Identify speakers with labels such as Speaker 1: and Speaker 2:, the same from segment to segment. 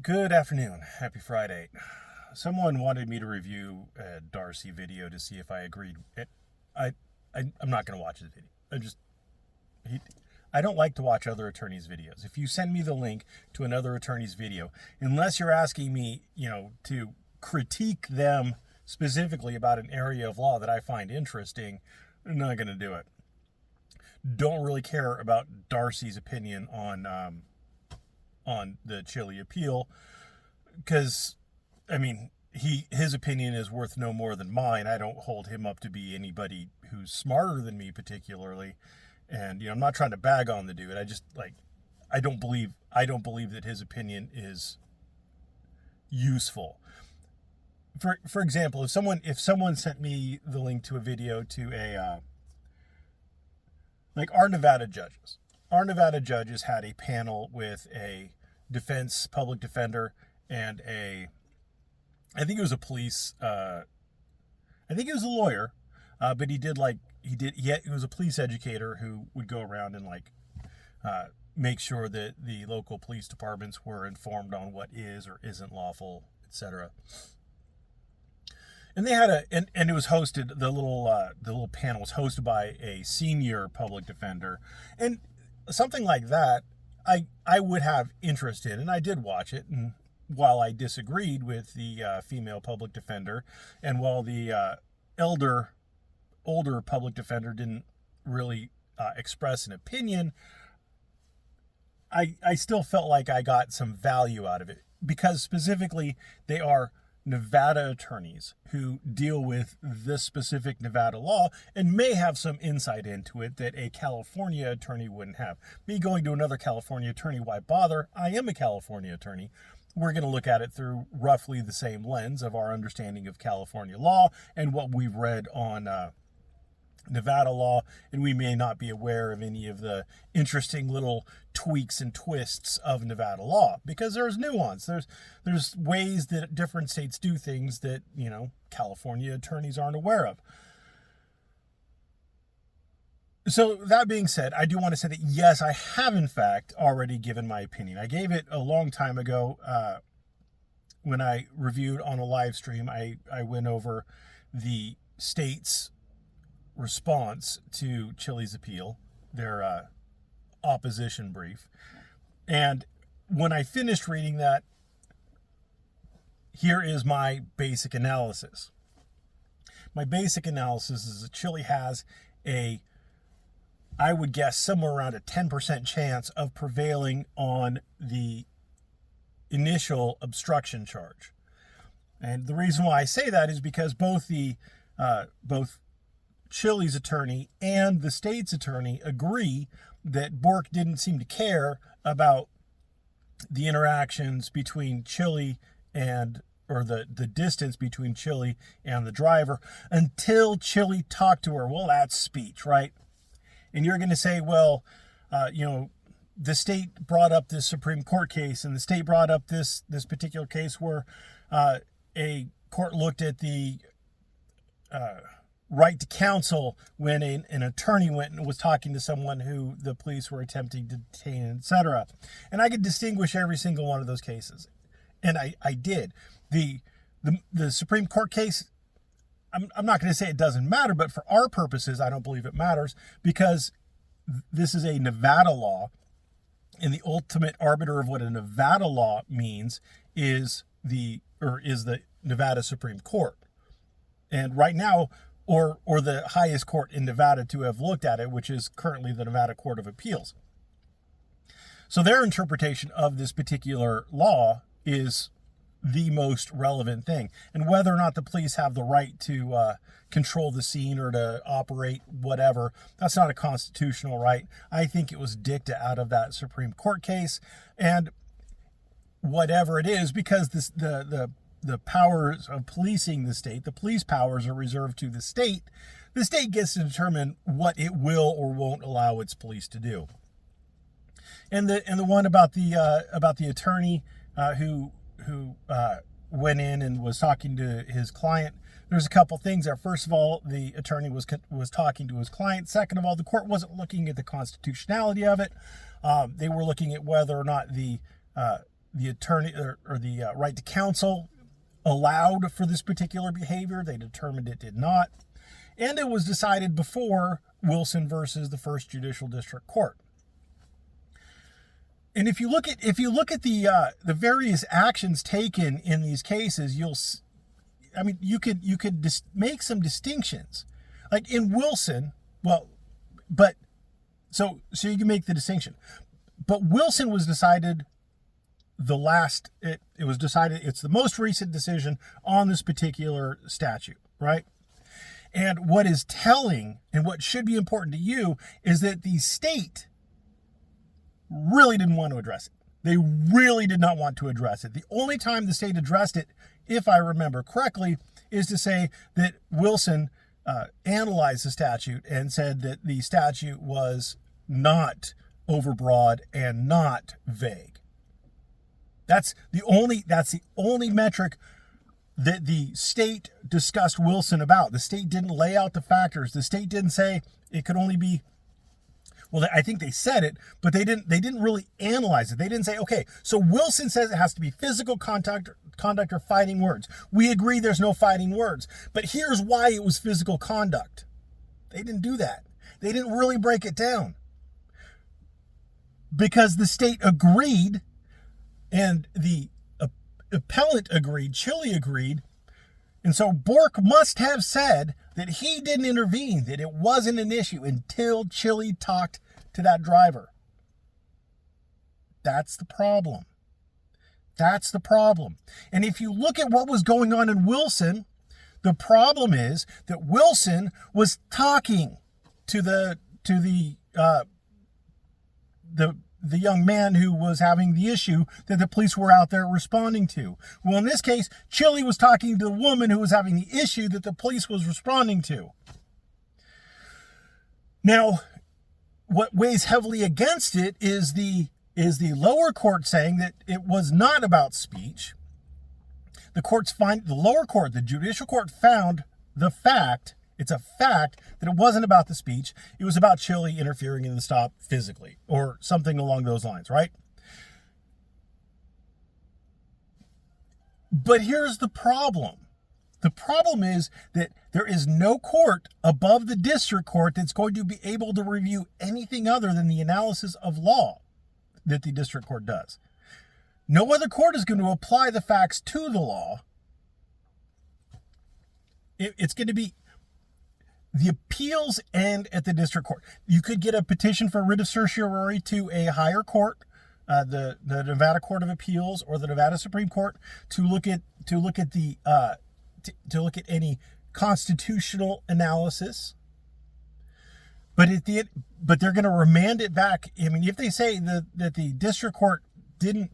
Speaker 1: Good afternoon. Happy Friday. Someone wanted me to review a Darcy video to see if I agreed. I, I'm not going to watch his video. He, I don't like to watch other attorneys' videos. If you send me the link to another attorney's video, unless you're asking me, to critique them specifically about an area of law that I find interesting, I'm not going to do it. Don't really care about Darcy's opinion on the Chille appeal, because his opinion is worth no more than mine. I don't hold him up to be anybody who's smarter than me particularly, and I'm not trying to bag on the dude. I don't believe that his opinion is useful. For example, if someone sent me the link to a video to our Nevada judges. Our Nevada judges had a panel with a defense public defender and I think it was a lawyer, but he was a police educator who would go around and make sure that the local police departments were informed on what is or isn't lawful, etc. And they had and it was hosted, the little panel was hosted by a senior public defender, and something like that I would have interest in, and I did watch it. And while I disagreed with the female public defender, and while the older public defender didn't really express an opinion, I still felt like I got some value out of it, because specifically they are Nevada attorneys who deal with this specific Nevada law and may have some insight into it that a California attorney wouldn't have. Me going to another California attorney, why bother? I am a California attorney. We're going to look at it through roughly the same lens of our understanding of California law and what we've read on Nevada law, and we may not be aware of any of the interesting little tweaks and twists of Nevada law, because there's nuance. There's ways that different states do things that California attorneys aren't aware of. So that being said, I do want to say that yes, I have in fact already given my opinion. I gave it a long time ago when I reviewed on a live stream. I went over the state's response to Chille's appeal, their opposition brief. And when I finished reading that, here is my basic analysis. My basic analysis is that Chille has I would guess, somewhere around a 10% chance of prevailing on the initial obstruction charge. And the reason why I say that is because both Chille's attorney and the state's attorney agree that Bork didn't seem to care about the interactions between Chille or the distance between Chille and the driver until Chille talked to her. Well, that's speech, right? And you're going to say, well, the state brought up this Supreme Court case, and the state brought up this particular case where a court looked at the right to counsel when an attorney went and was talking to someone who the police were attempting to detain, etc. And I could distinguish every single one of those cases, and I did. The Supreme Court case, I'm not going to say it doesn't matter, but for our purposes, I don't believe it matters, because this is a Nevada law, and the ultimate arbiter of what a Nevada law means is the Nevada Supreme Court. And right now, or the highest court in Nevada to have looked at it, which is currently the Nevada Court of Appeals. So their interpretation of this particular law is the most relevant thing. And whether or not the police have the right to control the scene or to operate whatever, that's not a constitutional right. I think it was dicta out of that Supreme Court case. And whatever it is, because the powers of policing the state, the police powers are reserved to the state gets to determine what it will or won't allow its police to do. And the one about the attorney who went in and was talking to his client, there's a couple things there. First of all, the attorney was talking to his client. Second of all, the court wasn't looking at the constitutionality of it. They were looking at whether or not the attorney or the right to counsel allowed for this particular behavior. They determined it did not. And it was decided before Wilson versus the First Judicial District Court. And if you look at the various actions taken in these cases, you could make some distinctions. Like in Wilson, so you can make the distinction. But Wilson was decided it's the most recent decision on this particular statute, right? And what is telling and what should be important to you is that the state really didn't want to address it. They really did not want to address it. The only time the state addressed it, if I remember correctly, is to say that Wilson analyzed the statute and said that the statute was not overbroad and not vague. That's the only metric that the state discussed Wilson about. The state didn't lay out the factors. The state didn't say it could only be, well, I think they said it, but they didn't really analyze it. They didn't say, okay, so Wilson says it has to be physical conduct or fighting words. We agree there's no fighting words, but here's why it was physical conduct. They didn't do that. They didn't really break it down. Because the state agreed and the appellant agreed, Chille agreed, and so Bork must have said that he didn't intervene, that it wasn't an issue until Chille talked to that driver. That's the problem. That's the problem. And if you look at what was going on in Wilson, the problem is that Wilson was talking to the young man who was having the issue that the police were out there responding to. Well, in this case, Chille was talking to the woman who was having the issue that the police was responding to. Now, what weighs heavily against it is the lower court saying that it was not about speech. The lower court, the judicial court, found it's a fact that it wasn't about the speech. It was about Chille interfering in the stop physically or something along those lines, right? But here's the problem. The problem is that there is no court above the district court that's going to be able to review anything other than the analysis of law that the district court does. No other court is going to apply the facts to the law. It's going to be the appeals end at the district court. You could get a petition for writ of certiorari to a higher court, the Nevada Court of Appeals or the Nevada Supreme Court, to look at any constitutional analysis. But they're going to remand it back. I mean, if they say that the district court didn't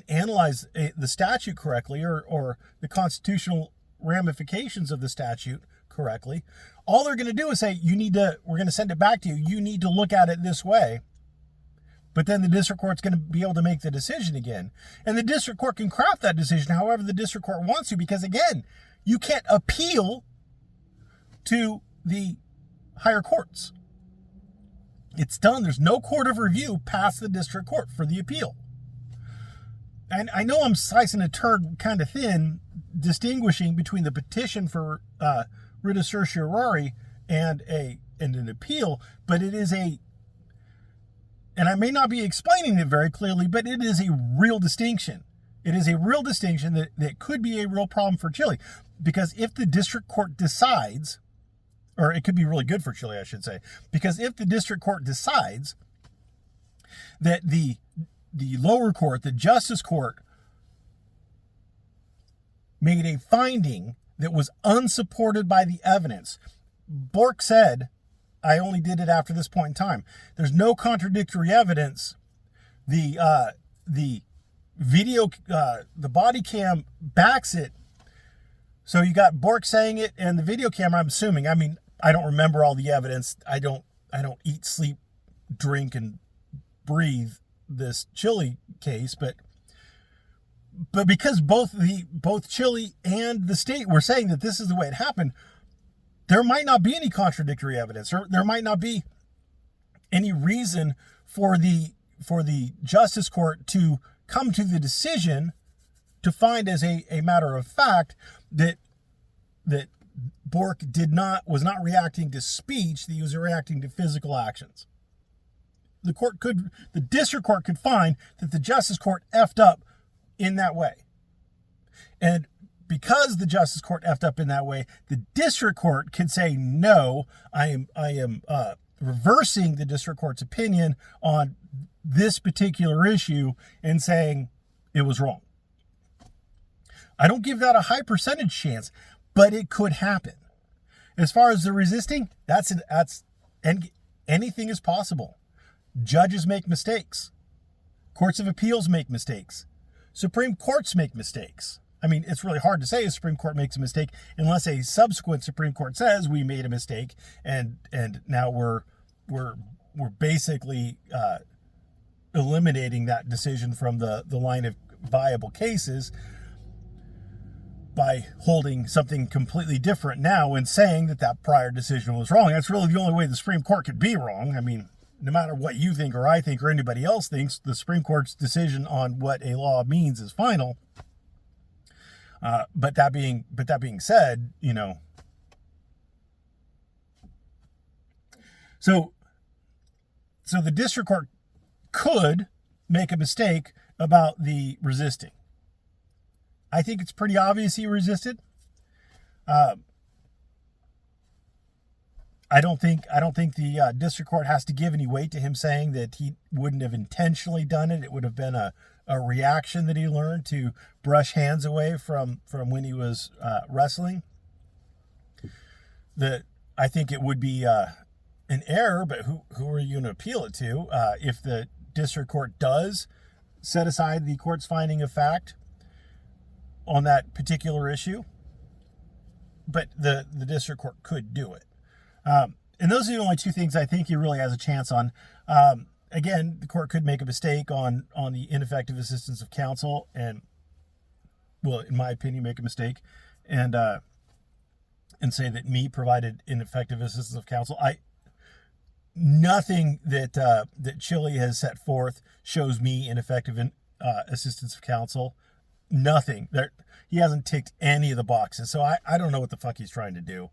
Speaker 1: analyze the statute correctly or the constitutional ramifications of the statute correctly, all they're going to do is say, we're going to send it back to you. You need to look at it this way. But then the district court's going to be able to make the decision again. And the district court can craft that decision however the district court wants to, because again, you can't appeal to the higher courts. It's done. There's no court of review past the district court for the appeal. And I know I'm slicing a turd kind of thin, distinguishing between the petition for writ of certiorari and an appeal, but it is and I may not be explaining it very clearly, but it is a real distinction. It is a real distinction that could be a real problem for Chille, because if the district court decides, or it could be really good for Chille, I should say, because if the district court decides that the lower court, the justice court, made a finding that was unsupported by the evidence. Bork said, I only did it after this point in time. There's no contradictory evidence. The video, the body cam backs it. So you got Bork saying it and the video camera, I'm assuming. I mean, I don't remember all the evidence. I don't eat, sleep, drink, and breathe this Chille case, but because both Chille and the state were saying that this is the way it happened, there might not be any contradictory evidence, or there might not be any reason for the Justice Court to come to the decision to find as a matter of fact that Bork was not reacting to speech, that he was reacting to physical actions. The district court could find that the Justice Court effed up in that way. And because the Justice Court effed up in that way, the district court can say, no, I am reversing the district court's opinion on this particular issue and saying it was wrong. I don't give that a high percentage chance, but it could happen. As far as the resisting, and anything is possible. Judges make mistakes. Courts of appeals make mistakes. Supreme Courts make mistakes. I mean, it's really hard to say a Supreme Court makes a mistake unless a subsequent Supreme Court says we made a mistake, and now we're basically eliminating that decision from the line of viable cases by holding something completely different now and saying that prior decision was wrong. That's really the only way the Supreme Court could be wrong. I mean, no matter what you think or I think or anybody else thinks, the Supreme Court's decision on what a law means is final. But that being said, so the district court could make a mistake about the resisting. I think it's pretty obvious he resisted. I don't think the district court has to give any weight to him saying that he wouldn't have intentionally done it. It would have been a reaction that he learned to brush hands away from when he was wrestling. I think it would be an error, but who are you going to appeal it to? If the district court does set aside the court's finding of fact on that particular issue, but the district court could do it. And those are the only two things I think he really has a chance on. Again, the court could make a mistake on the ineffective assistance of counsel and, well, in my opinion, make a mistake and say that me provided ineffective assistance of counsel. Nothing that Chille has set forth shows me ineffective assistance of counsel. Nothing. He hasn't ticked any of the boxes, so I don't know what the fuck he's trying to do.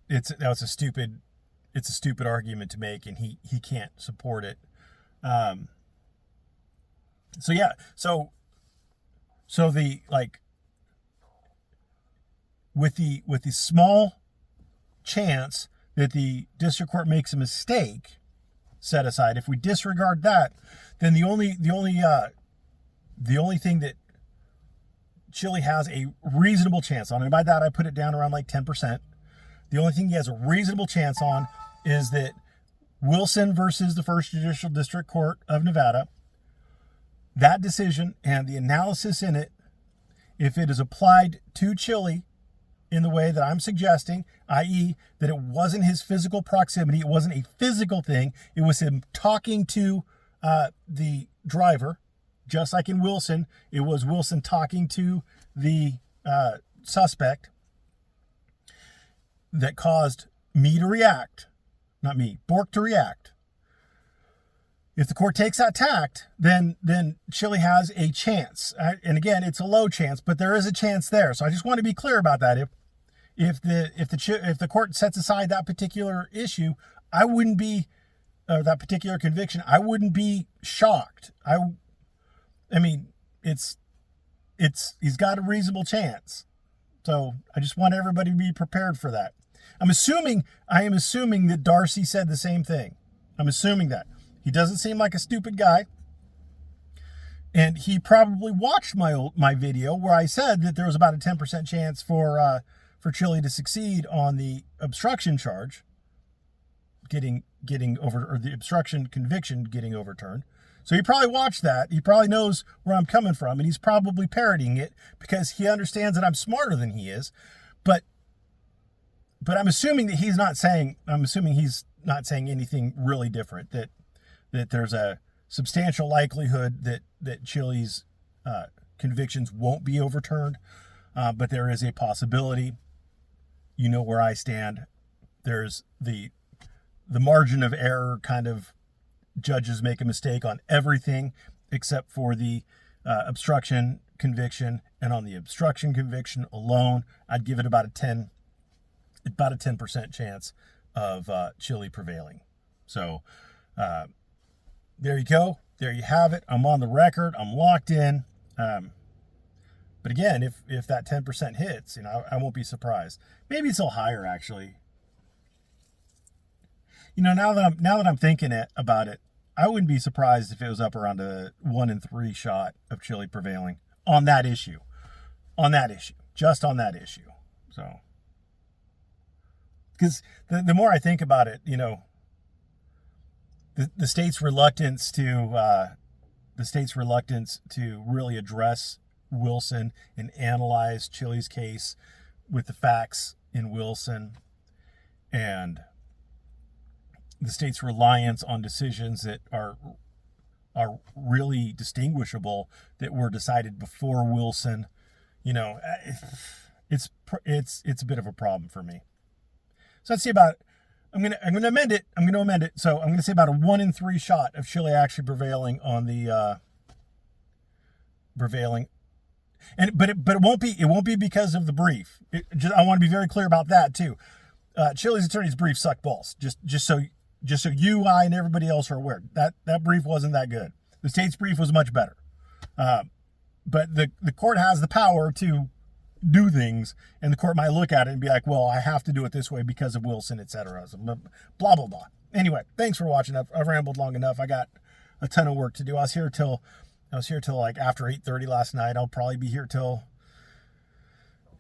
Speaker 1: It's a stupid argument to make, and he can't support it. So the with the small chance that the district court makes a mistake set aside, if we disregard that, then the only thing that Chille has a reasonable chance on, and by that I put it down around like 10%. The only thing he has a reasonable chance on is that Wilson versus the First Judicial District Court of Nevada, that decision and the analysis in it, if it is applied to Chille in the way that I'm suggesting, i.e. that it wasn't his physical proximity, it wasn't a physical thing, it was him talking to the driver, just like in Wilson, it was Wilson talking to the suspect, that caused me to react, not me, Bork to react. If the court takes that tact, then Chille has a chance. And again, it's a low chance, but there is a chance there. So I just want to be clear about that. If the court sets aside that particular issue, I wouldn't be that particular conviction. I wouldn't be shocked. I mean, he's got a reasonable chance. So I just want everybody to be prepared for that. I am assuming that Darcy said the same thing. I'm assuming that. He doesn't seem like a stupid guy. And he probably watched my video where I said that there was about a 10% chance for Chille to succeed on the obstruction charge getting over, or the obstruction conviction getting overturned. So he probably watched that. He probably knows where I'm coming from, and he's probably parodying it because he understands that I'm smarter than he is. But I'm assuming that he's not saying anything really different, that there's a substantial likelihood that Chille's convictions won't be overturned, but there is a possibility. You know where I stand. There's the margin of error kind of judges make a mistake on everything except for the obstruction conviction, and on the obstruction conviction alone, I'd give it about a 10% chance of Chille prevailing. So there you go. There you have it. I'm on the record. I'm locked in. But again, if that 10% hits, I won't be surprised. Maybe it's a little higher, actually. Now that I'm thinking about it, I wouldn't be surprised if it was up around a 1 in 3 shot of Chille prevailing on that issue. Just on that issue. So, because the more I think about it, the state's reluctance to really address Wilson and analyze Chille's case with the facts in Wilson, and the state's reliance on decisions that are really distinguishable that were decided before Wilson, it's a bit of a problem for me. So let's see about. I'm gonna amend it. So I'm gonna say about a 1 in 3 shot of Chille actually prevailing on the prevailing. But it won't be because of the brief. I want to be very clear about that too. Chille's attorney's brief sucked balls. Just so you, I, and everybody else are aware. That brief wasn't that good. The state's brief was much better. But the court has the power to do things, and the court might look at it and be like, well, I have to do it this way because of Wilson, etc. So blah, blah, blah. Anyway, thanks for watching. I've rambled long enough. I got a ton of work to do. I was here till like after 8:30 last night. I'll probably be here till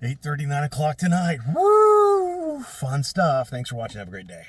Speaker 1: 8:30, 9 o'clock tonight. Woo! Fun stuff. Thanks for watching. Have a great day.